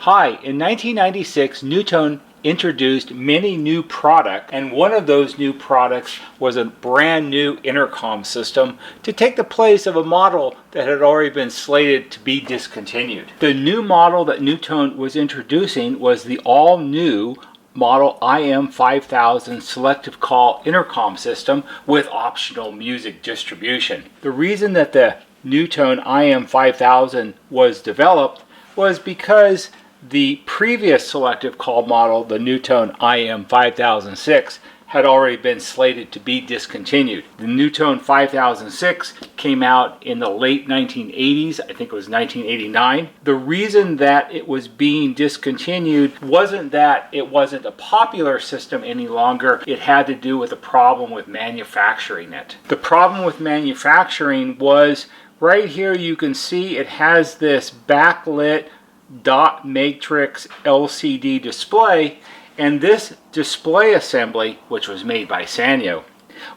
Hi, in 1996, NuTone introduced many new products, and one of those new products was a brand new intercom system to take the place of a model that had already been slated to be discontinued. The new model that NuTone was introducing was the all-new model IM5000 Selective Call Intercom System with optional music distribution. The reason that the NuTone IM5000 was developed was because the previous selective call model, the NuTone IM5006, had already been slated to be discontinued. The NuTone 5006 came out in the late 1980s, I think it was 1989. The reason that it was being discontinued wasn't that it wasn't a popular system any longer. It had to do with a problem with manufacturing it. The problem with manufacturing was right here. You can see it has this backlit dot matrix LCD display, and this display assembly, which was made by Sanyo,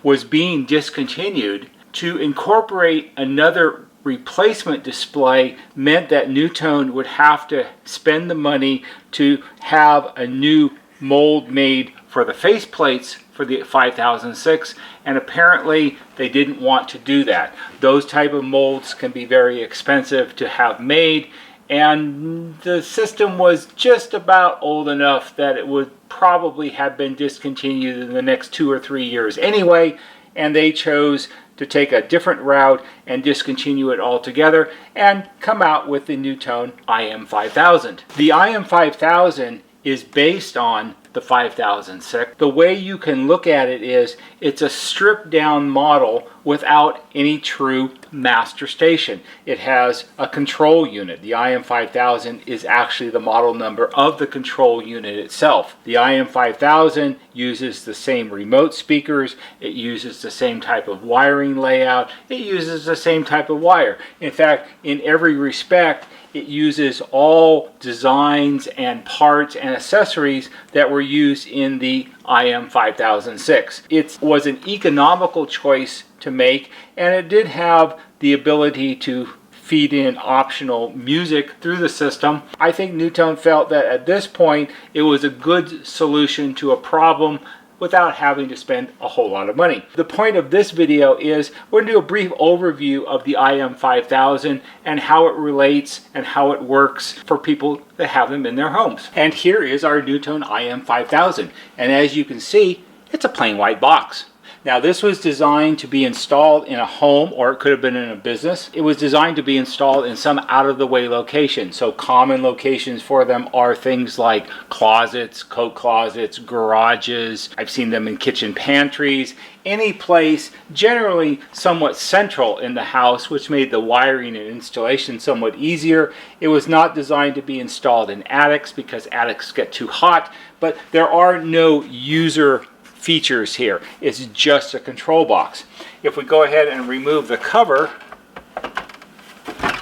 was being discontinued. To incorporate another replacement display meant that NuTone would have to spend the money to have a new mold made for the faceplates for the 5006, and apparently they didn't want to do that. Those type of molds can be very expensive to have made, and the system was just about old enough that it would probably have been discontinued in the next 2 or 3 years anyway, and they chose to take a different route and discontinue it altogether and come out with the NuTone IM5000. The IM5000 is based on the 5006. The way you can look at it is it's a stripped down model without any true master station. It has a control unit. The IM5000 is actually the model number of the control unit itself. The IM5000 uses the same remote speakers, it uses the same type of wiring layout, it uses the same type of wire. In fact, in every respect, it uses all designs and parts and accessories that were used in the IM5006. It was an economical choice to make, and it did have the ability to feed in optional music through the system. I think NuTone felt that at this point it was a good solution to a problem without having to spend a whole lot of money. The point of this video is we're going to do a brief overview of the IM5000 and how it relates and how it works for people that have them in their homes. And here is our NuTone IM5000, and as you can see, it's a plain white box. Now, this was designed to be installed in a home, or it could have been in a business. It was designed to be installed in some out-of-the-way location. So common locations for them are things like closets, coat closets, garages. I've seen them in kitchen pantries, any place generally somewhat central in the house, which made the wiring and installation somewhat easier. It was not designed to be installed in attics because attics get too hot, but there are no user features here. It's just a control box. If we go ahead and remove the cover,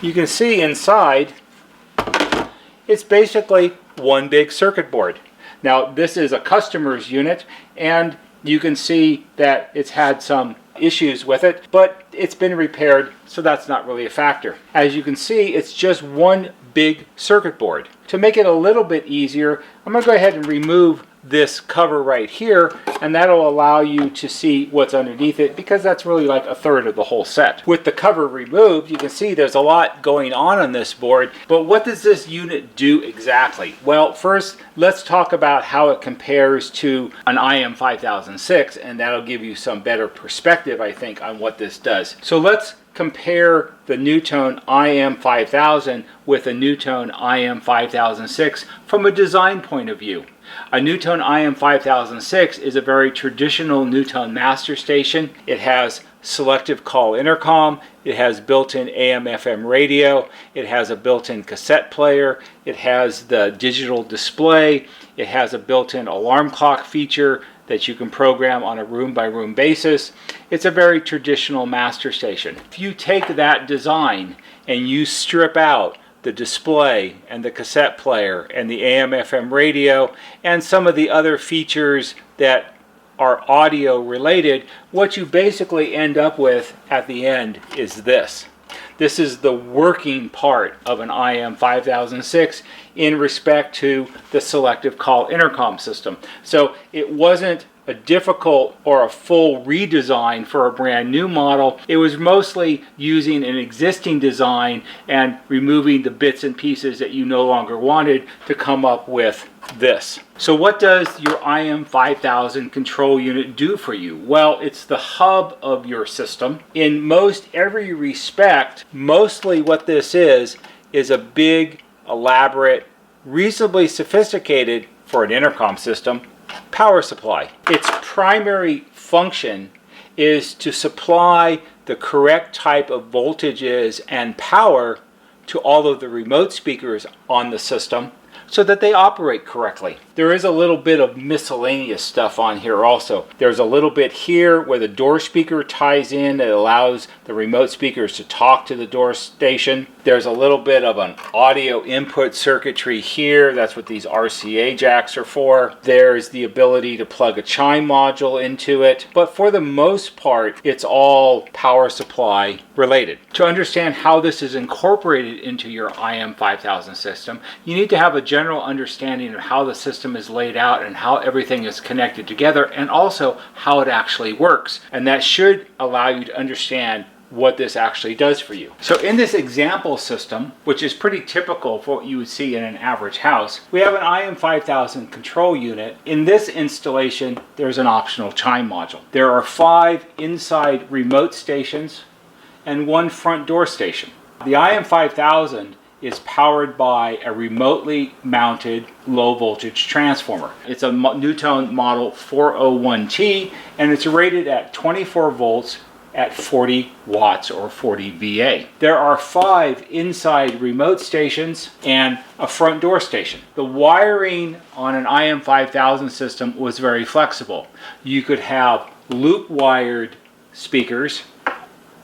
you can see inside it's basically one big circuit board. Now, this is a customer's unit, and you can see that it's had some issues with it, but it's been repaired, so that's not really a factor. As you can see, it's just one big circuit board. To make it a little bit easier, I'm going to go ahead and remove this cover right here, and that'll allow you to see what's underneath it, because that's really like a third of the whole set. With the cover removed, you can see there's a lot going on this board, but what does this unit do exactly? Well, first let's talk about how it compares to an IM5006, and that'll give you some better perspective, I think, on what this does. So let's compare the NuTone IM5000 with the NuTone IM5006 from a design point of view. A NuTone IM5006 is a very traditional NuTone master station. It has selective call intercom, it has built-in AM/FM radio, it has a built-in cassette player, it has the digital display, it has a built-in alarm clock feature that you can program on a room-by-room basis. It's a very traditional master station. If you take that design and you strip out the display and the cassette player and the AM/FM radio and some of the other features that are audio related, what you basically end up with at the end is this. This is the working part of an IM5006 in respect to the selective call intercom system. So it wasn't a difficult or a full redesign for a brand new model. It was mostly using an existing design and removing the bits and pieces that you no longer wanted to come up with this. So what does your IM5000 control unit do for you? Well, it's the hub of your system. In most every respect, mostly what this is a big, elaborate, reasonably sophisticated for an intercom system power supply. Its primary function is to supply the correct type of voltages and power to all of the remote speakers on the system so that they operate correctly. There is a little bit of miscellaneous stuff on here also. There's a little bit here where the door speaker ties in. It allows the remote speakers to talk to the door station. There's a little bit of an audio input circuitry here. That's what these RCA jacks are for. There's the ability to plug a chime module into it. But for the most part, it's all power supply related. To understand how this is incorporated into your IM5000 system, you need to have a general understanding of how the system is laid out and how everything is connected together, and also how it actually works. And that should allow you to understand what this actually does for you. So in this example system, which is pretty typical for what you would see in an average house, we have an IM5000 control unit. In this installation, there's an optional chime module. There are 5 inside remote stations and 1 front door station. The IM5000 is powered by a remotely mounted low voltage transformer. It's a NuTone model 401T, and it's rated at 24 volts at 40 watts or 40 VA. There are 5 inside remote stations and a front door station. The wiring on an IM5000 system was very flexible. You could have loop wired speakers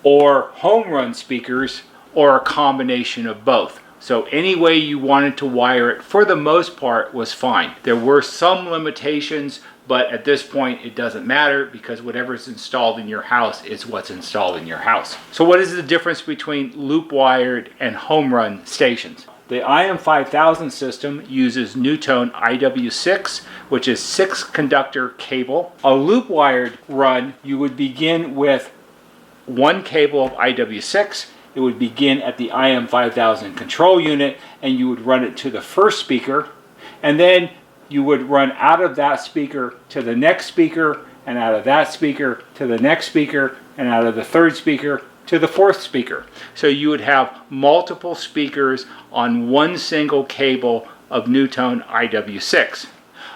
or home run speakers or a combination of both. So any way you wanted to wire it, for the most part, was fine. There were some limitations, but at this point it doesn't matter because whatever's installed in your house is what's installed in your house. So what is the difference between loop wired and home run stations? The IM5000 system uses NuTone IW6, which is 6 conductor cable. A loop wired run, you would begin with 1 cable of IW6. It would begin at the IM5000 control unit, and you would run it to the first speaker, and then you would run out of that speaker to the next speaker, and out of that speaker to the next speaker, and out of the third speaker to the fourth speaker. So you would have multiple speakers on 1 single cable of NuTone IW6.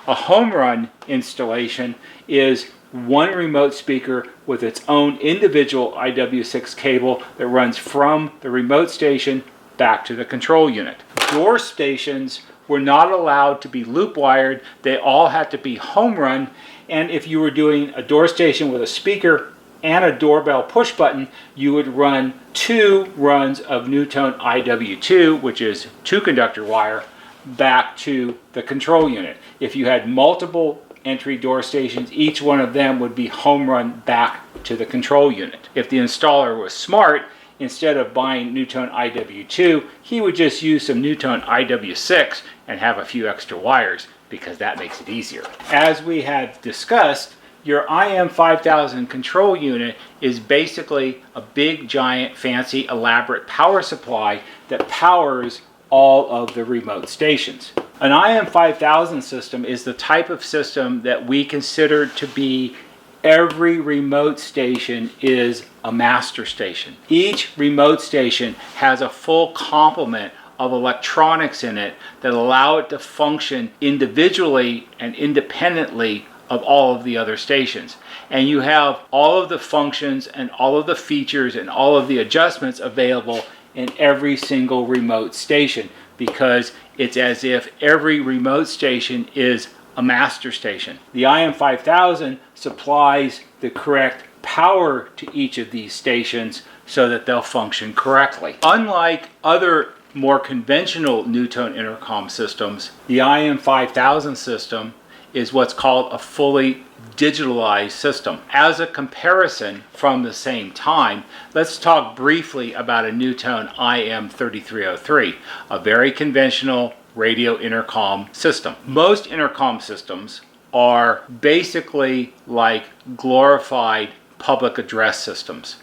A home run installation is 1 remote speaker with its own individual IW6 cable that runs from the remote station back to the control unit. Door stations were not allowed to be loop wired. They all had to be home run, and if you were doing a door station with a speaker and a doorbell push button, you would run 2 runs of NuTone IW2, which is 2 conductor wire, back to the control unit. If you had multiple entry door stations, each one of them would be home run back to the control unit. If the installer was smart, instead of buying NuTone IW2, he would just use some NuTone IW6 and have a few extra wires, because that makes it easier. As we had discussed, your IM5000 control unit is basically a big, giant, fancy, elaborate power supply that powers all of the remote stations. An IM5000 system is the type of system that we consider to be every remote station is a master station. Each remote station has a full complement of electronics in it that allow it to function individually and independently of all of the other stations. And you have all of the functions and all of the features and all of the adjustments available in every single remote station, because it's as if every remote station is a master station. The IM5000 supplies the correct power to each of these stations so that they'll function correctly. Unlike other more conventional NuTone intercom systems, the IM5000 system is what's called a fully digitalized system. As a comparison from the same time, let's talk briefly about a NuTone IM5303, a very conventional radio intercom system. Most intercom systems are basically like glorified public address systems.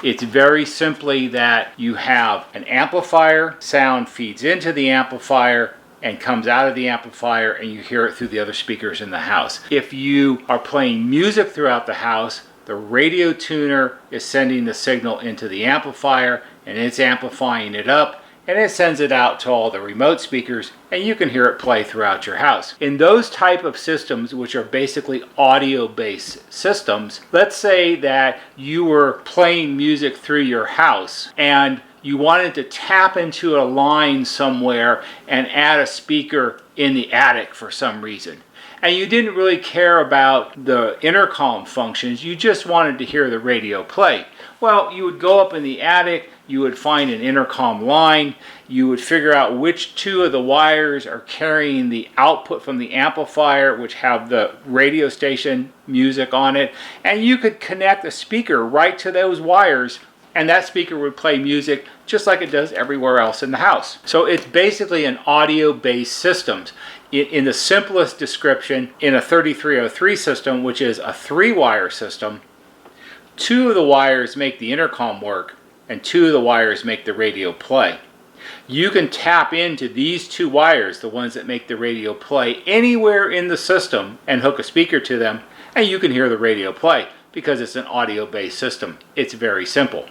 It's very simply that you have an amplifier, sound feeds into the amplifier and comes out of the amplifier, and you hear it through the other speakers in the house. If you are playing music throughout the house, the radio tuner is sending the signal into the amplifier, and it's amplifying it up, and it sends it out to all the remote speakers, and you can hear it play throughout your house. In those type of systems, which are basically audio-based systems, let's say that you were playing music through your house and you wanted to tap into a line somewhere and add a speaker in the attic for some reason. And you didn't really care about the intercom functions, you just wanted to hear the radio play. Well, you would go up in the attic, you would find an intercom line, you would figure out which two of the wires are carrying the output from the amplifier, which have the radio station music on it, and you could connect a speaker right to those wires, and that speaker would play music just like it does everywhere else in the house. So it's basically an audio-based system. In the simplest description, in a 3303 system, which is a 3-wire system, 2 of the wires make the intercom work, and 2 of the wires make the radio play. You can tap into these 2 wires, the ones that make the radio play, anywhere in the system and hook a speaker to them, and you can hear the radio play because it's an audio-based system. It's very simple.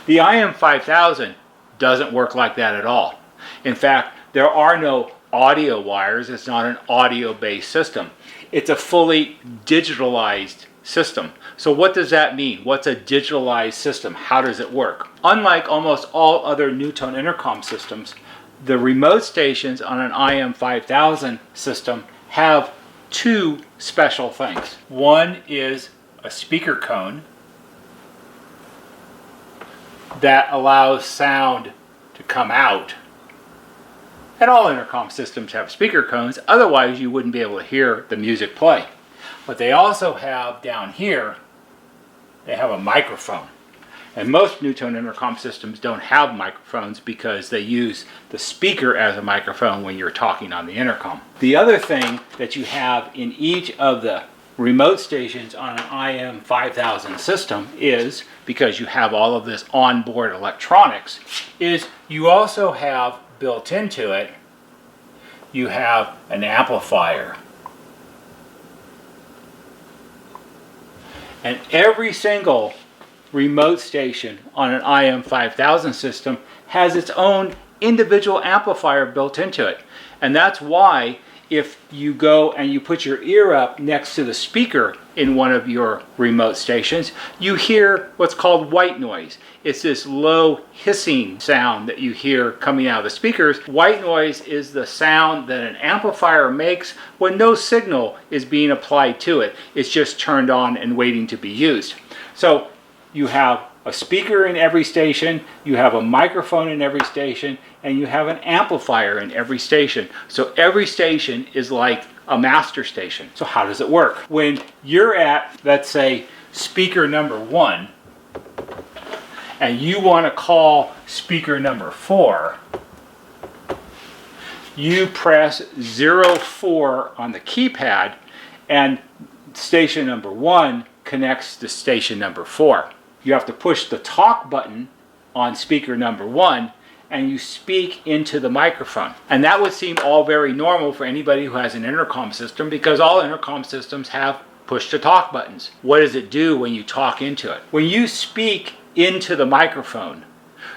The IM5000 doesn't work like that at all. In fact, there are no audio wires. It's not an audio-based system. It's a fully digitalized system. So what does that mean? What's a digitalized system? How does it work? Unlike almost all other NuTone intercom systems, the remote stations on an IM5000 system have 2 special things. One is a speaker cone that allows sound to come out. And all intercom systems have speaker cones, otherwise you wouldn't be able to hear the music play. But they also have down here, they have a microphone. And most NuTone intercom systems don't have microphones because they use the speaker as a microphone when you're talking on the intercom. The other thing that you have in each of the remote stations on an IM5000 system is, because you have all of this onboard electronics, is you also have built into it, you have an amplifier. And every single remote station on an IM5000 system has its own individual amplifier built into it. And that's why if you go and you put your ear up next to the speaker in one of your remote stations, you hear what's called white noise. It's this low hissing sound that you hear coming out of the speakers. White noise is the sound that an amplifier makes when no signal is being applied to it. It's just turned on and waiting to be used. So you have a speaker in every station, you have a microphone in every station, and you have an amplifier in every station. So every station is like a master station. So how does it work? When you're at, let's say, speaker number 1, and you want to call speaker number 4, you press 04 on the keypad, and station number 1 connects to station number 4. You have to push the talk button on speaker number 1 and you speak into the microphone. And that would seem all very normal for anybody who has an intercom system, because all intercom systems have push to talk buttons. What does it do when you talk into it? When you speak into the microphone,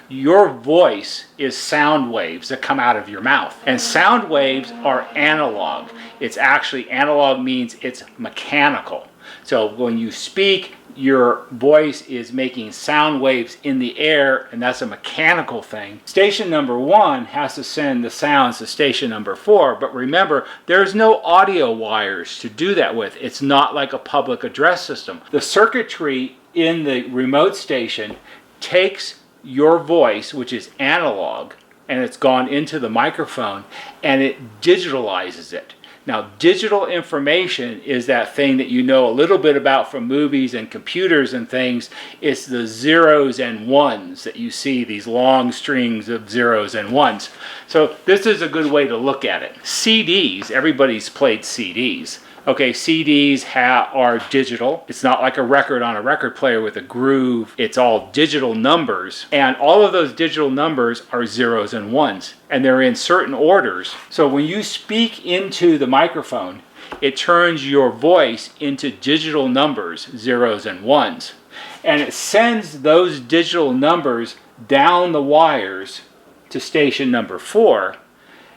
your voice is sound waves that come out of your mouth. And sound waves are analog. It's actually, analog means it's mechanical. So when you speak, your voice is making sound waves in the air, and that's a mechanical thing. Station number 1 has to send the sounds to station number 4, but remember, there's no audio wires to do that with. It's not like a public address system. The circuitry in the remote station takes your voice, which is analog, and it's gone into the microphone, and it digitalizes it. Now, digital information is that thing that you know a little bit about from movies and computers and things. It's the zeros and ones that you see, these long strings of zeros and ones. So this is a good way to look at it. CDs, everybody's played CDs. Okay, CDs are digital. It's not like a record on a record player with a groove. It's all digital numbers. And all of those digital numbers are zeros and ones. And they're in certain orders. So when you speak into the microphone, it turns your voice into digital numbers, zeros and ones. And it sends those digital numbers down the wires to station number 4.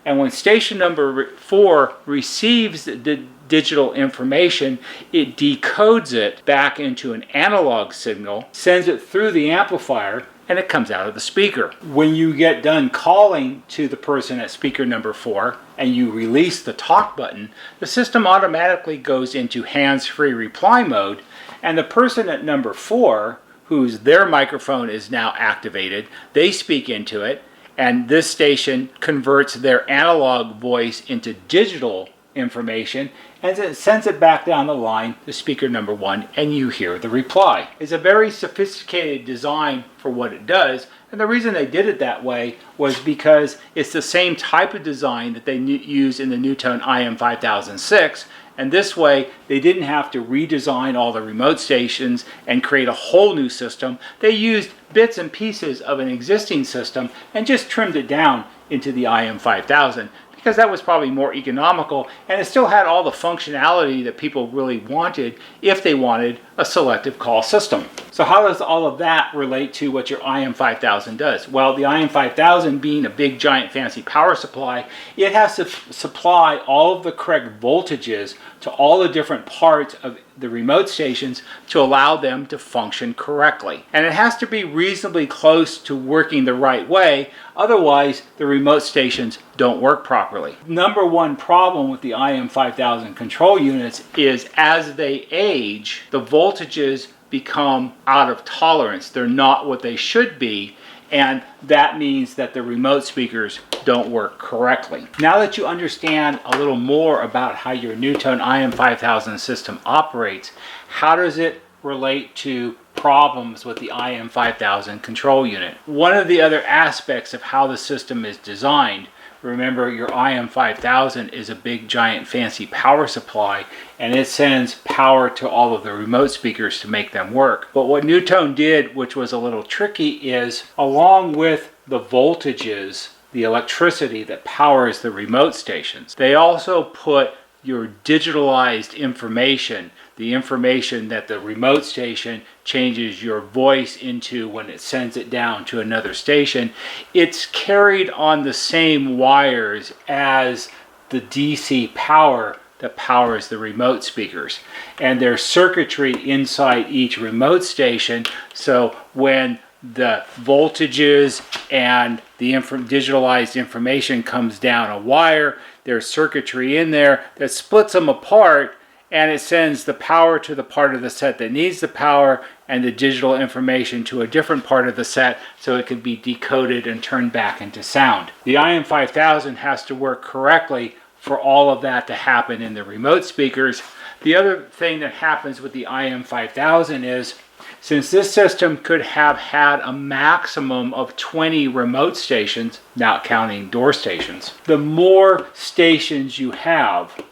And when station number 4 receives the digital information, it decodes it back into an analog signal, sends it through the amplifier, and it comes out of the speaker. When you get done calling to the person at speaker number 4 and you release the talk button, the system automatically goes into hands-free reply mode, and the person at number 4, their microphone is now activated, they speak into it, and this station converts their analog voice into digital information and it sends it back down the line to speaker number 1, and you hear the reply. It's a very sophisticated design for what it does, and the reason they did it that way was because it's the same type of design that they use in the NuTone IM5006, and this way they didn't have to redesign all the remote stations and create a whole new system. They used bits and pieces of an existing system and just trimmed it down into the IM5000. Because that was probably more economical, and it still had all the functionality that people really wanted if they wanted a selective call system. So how does all of that relate to what your IM5000 does? Well, the IM5000 being a big giant fancy power supply, it has to supply all of the correct voltages to all the different parts of the remote stations to allow them to function correctly. And it has to be reasonably close to working the right way, otherwise the remote stations don't work properly. Number one problem with the IM5000 control units is as they age, the voltages become out of tolerance. They're not what they should be, and that means that the remote speakers don't work correctly. Now that you understand a little more about how your NuTone IM5000 system operates, how does it relate to problems with the IM5000 control unit? One of the other aspects of how the system is designed, remember your IM5000 is a big giant fancy power supply, and it sends power to all of the remote speakers to make them work. But what NuTone did, which was a little tricky, is along with the voltages, the electricity that powers the remote stations, they also put your digitalized information, the information that the remote station changes your voice into when it sends it down to another station. It's carried on the same wires as the DC power that powers the remote speakers. And there's circuitry inside each remote station, so when the voltages and the digitalized information comes down a wire, there's circuitry in there that splits them apart, and it sends the power to the part of the set that needs the power and the digital information to a different part of the set so it can be decoded and turned back into sound. The IM5000 has to work correctly for all of that to happen in the remote speakers. The other thing that happens with the IM5000 is, since this system could have had a maximum of 20 remote stations, not counting door stations, the more stations you have,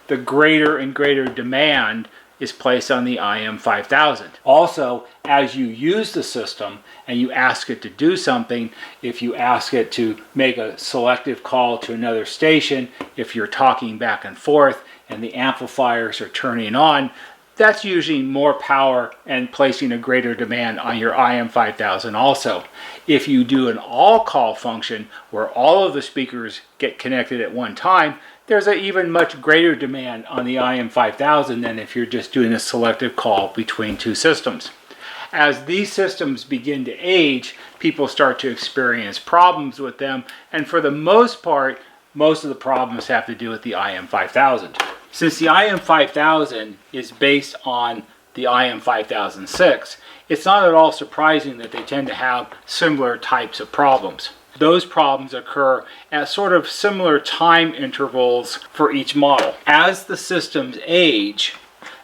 the greater and greater demand is placed on the IM5000. Also, as you use the system and you ask it to do something, if you ask it to make a selective call to another station, if you're talking back and forth and the amplifiers are turning on, that's usually more power and placing a greater demand on your IM5000 also. If you do an all-call function where all of the speakers get connected at one time, there's an even much greater demand on the IM5000 than if you're just doing a selective call between two systems. As these systems begin to age, people start to experience problems with them, and for the most part, most of the problems have to do with the IM5000. Since the IM5000 is based on the IM5006, it's not at all surprising that they tend to have similar types of problems. Those problems occur at sort of similar time intervals for each model. As the systems age,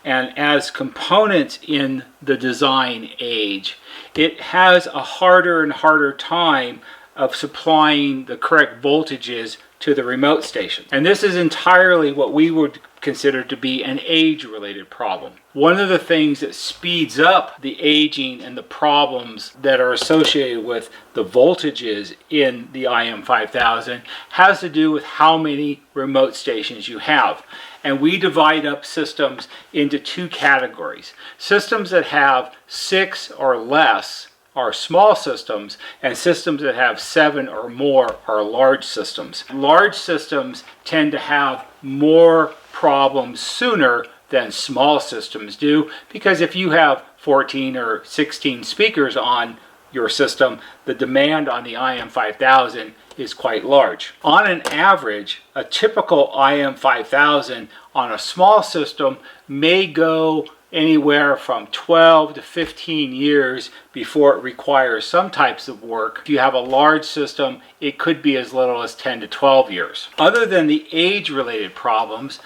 and as components in the design age, it has a harder and harder time of supplying the correct voltages to the remote station. And this is entirely what we would consider to be an age-related problem. One of the things that speeds up the aging and the problems that are associated with the voltages in the IM5000 has to do with how many remote stations you have. And we divide up systems into two categories. Systems that have 6 or less are small systems, and systems that have 7 or more are large systems. Large systems tend to have more problems sooner than small systems do, because if you have 14 or 16 speakers on your system, the demand on the IM5000 is quite large. On an average, a typical IM5000 on a small system may go anywhere from 12 to 15 years before it requires some types of work. If you have a large system, it could be as little as 10 to 12 years. Other than the age-related problems,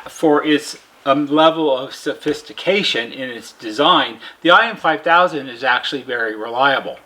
for its level of sophistication in its design, the IM5000 is actually very reliable.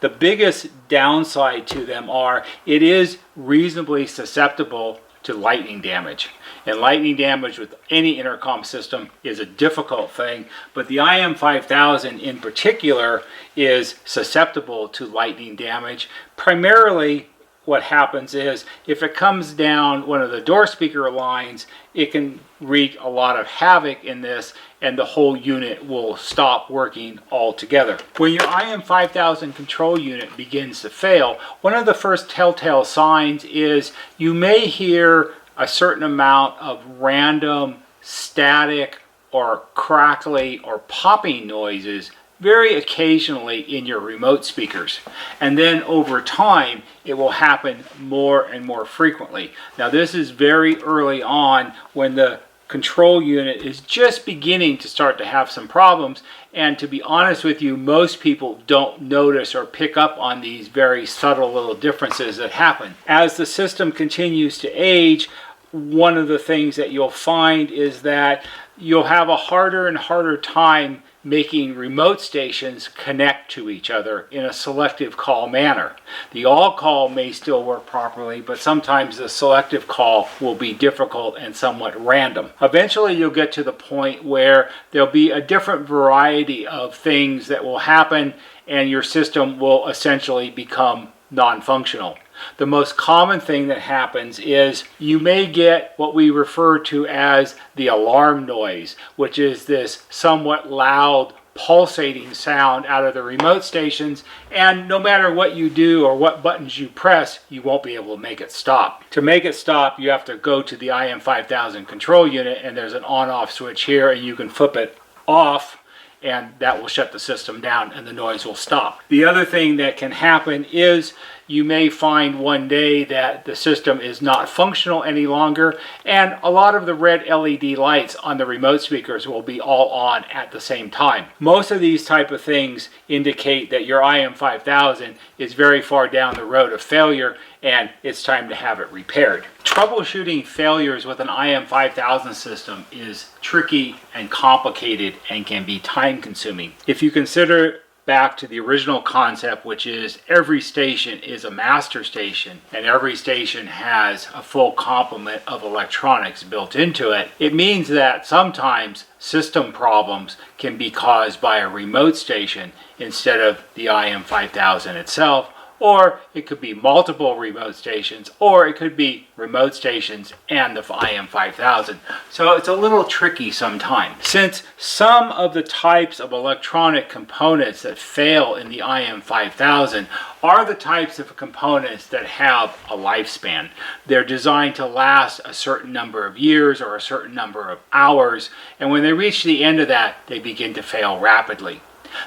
The biggest downside to them are it is reasonably susceptible to lightning damage. And lightning damage with any intercom system is a difficult thing, but the IM5000 in particular is susceptible to lightning damage. Primarily what happens is if it comes down one of the door speaker lines, it can wreak a lot of havoc in this, and the whole unit will stop working altogether. When your IM5000 control unit begins to fail, one of the first telltale signs is you may hear a certain amount of random static or crackly or popping noises very occasionally in your remote speakers. And then over time, it will happen more and more frequently. Now this is very early on when the control unit is just beginning to start to have some problems, and to be honest with you, most people don't notice or pick up on these very subtle little differences that happen. As the system continues to age, one of the things that you'll find is that you'll have a harder and harder time making remote stations connect to each other in a selective call manner. The all call may still work properly, but sometimes the selective call will be difficult and somewhat random. Eventually you'll get to the point where there'll be a different variety of things that will happen, and your system will essentially become non-functional. The most common thing that happens is you may get what we refer to as the alarm noise, which is this somewhat loud pulsating sound out of the remote stations, and no matter what you do or what buttons you press, you won't be able to make it stop. To make it stop, you have to go to the IM5000 control unit, and there's an on-off switch here, and you can flip it off, and that will shut the system down and the noise will stop. The other thing that can happen is you may find one day that the system is not functional any longer, and a lot of the red LED lights on the remote speakers will be all on at the same time. Most of these type of things indicate that your IM5000 is very far down the road of failure, and it's time to have it repaired. Troubleshooting failures with an IM5000 system is tricky and complicated and can be time consuming. If you consider back to the original concept, which is every station is a master station and every station has a full complement of electronics built into it, it means that sometimes system problems can be caused by a remote station instead of the IM5000 itself, or it could be multiple remote stations, or it could be remote stations and the IM5000. So it's a little tricky sometimes. Since some of the types of electronic components that fail in the IM5000 are the types of components that have a lifespan. They're designed to last a certain number of years or a certain number of hours, and when they reach the end of that, they begin to fail rapidly.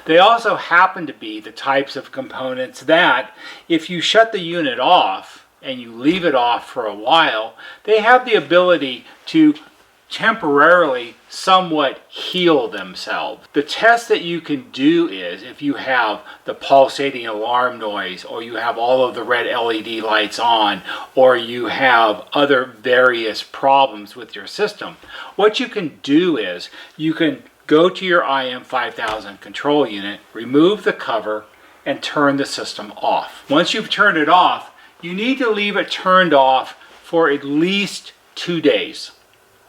They also happen to be the types of components that, if you shut the unit off and you leave it off for a while, they have the ability to temporarily somewhat heal themselves. The test that you can do is if you have the pulsating alarm noise, or you have all of the red LED lights on, or you have other various problems with your system. What you can do is you can go to your IM5000 control unit, remove the cover, and turn the system off. Once you've turned it off, you need to leave it turned off for at least 2 days.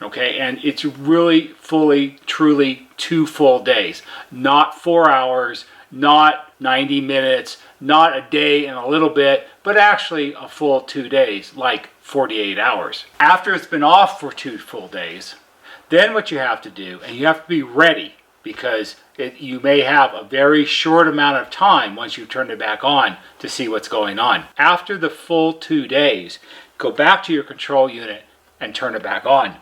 Okay, and it's really fully, truly 2 full days. Not 4 hours, not 90 minutes, not a day and a little bit, but actually a full 2 days, like 48 hours. After it's been off for 2 full days, then what you have to do, and you have to be ready, because you may have a very short amount of time once you've turned it back on to see what's going on. After the full 2 days, go back to your control unit and turn it back on.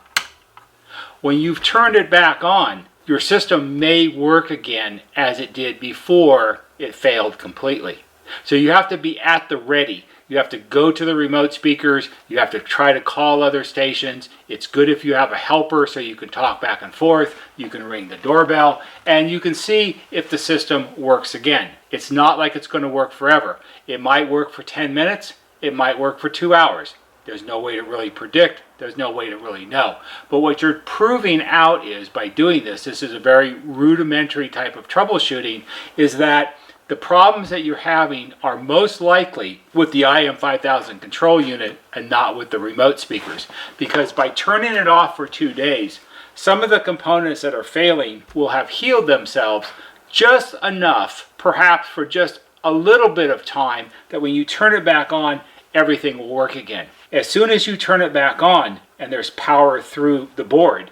When you've turned it back on, your system may work again as it did before it failed completely. So you have to be at the ready. You have to go to the remote speakers. You have to try to call other stations. It's good if you have a helper so you can talk back and forth. You can ring the doorbell, and you can see if the system works again. It's not like it's going to work forever. It might work for 10 minutes. It might work for 2 hours. There's no way to really predict. There's no way to really know. But what you're proving out is, by doing this is a very rudimentary type of troubleshooting, is that the problems that you're having are most likely with the IM5000 control unit and not with the remote speakers. Because by turning it off for 2 days, some of the components that are failing will have healed themselves just enough, perhaps for just a little bit of time, that when you turn it back on, everything will work again. As soon as you turn it back on and there's power through the board,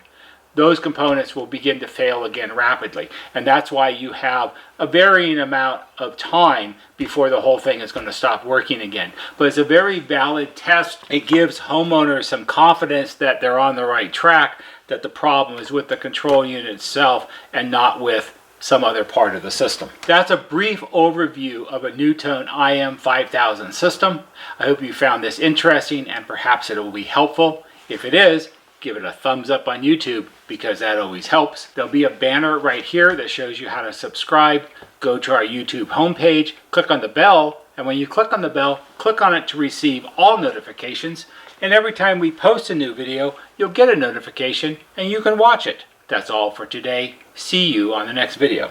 those components will begin to fail again rapidly. And that's why you have a varying amount of time before the whole thing is going to stop working again. But it's a very valid test. It gives homeowners some confidence that they're on the right track, that the problem is with the control unit itself and not with some other part of the system. That's a brief overview of a NuTone IM5000 system. I hope you found this interesting and perhaps it will be helpful. If it is, give it a thumbs up on YouTube, because that always helps. There'll be a banner right here that shows you how to subscribe. Go to our YouTube homepage, click on the bell, and when you click on the bell, click on it to receive all notifications. And every time we post a new video, you'll get a notification and you can watch it. That's all for today. See you on the next video.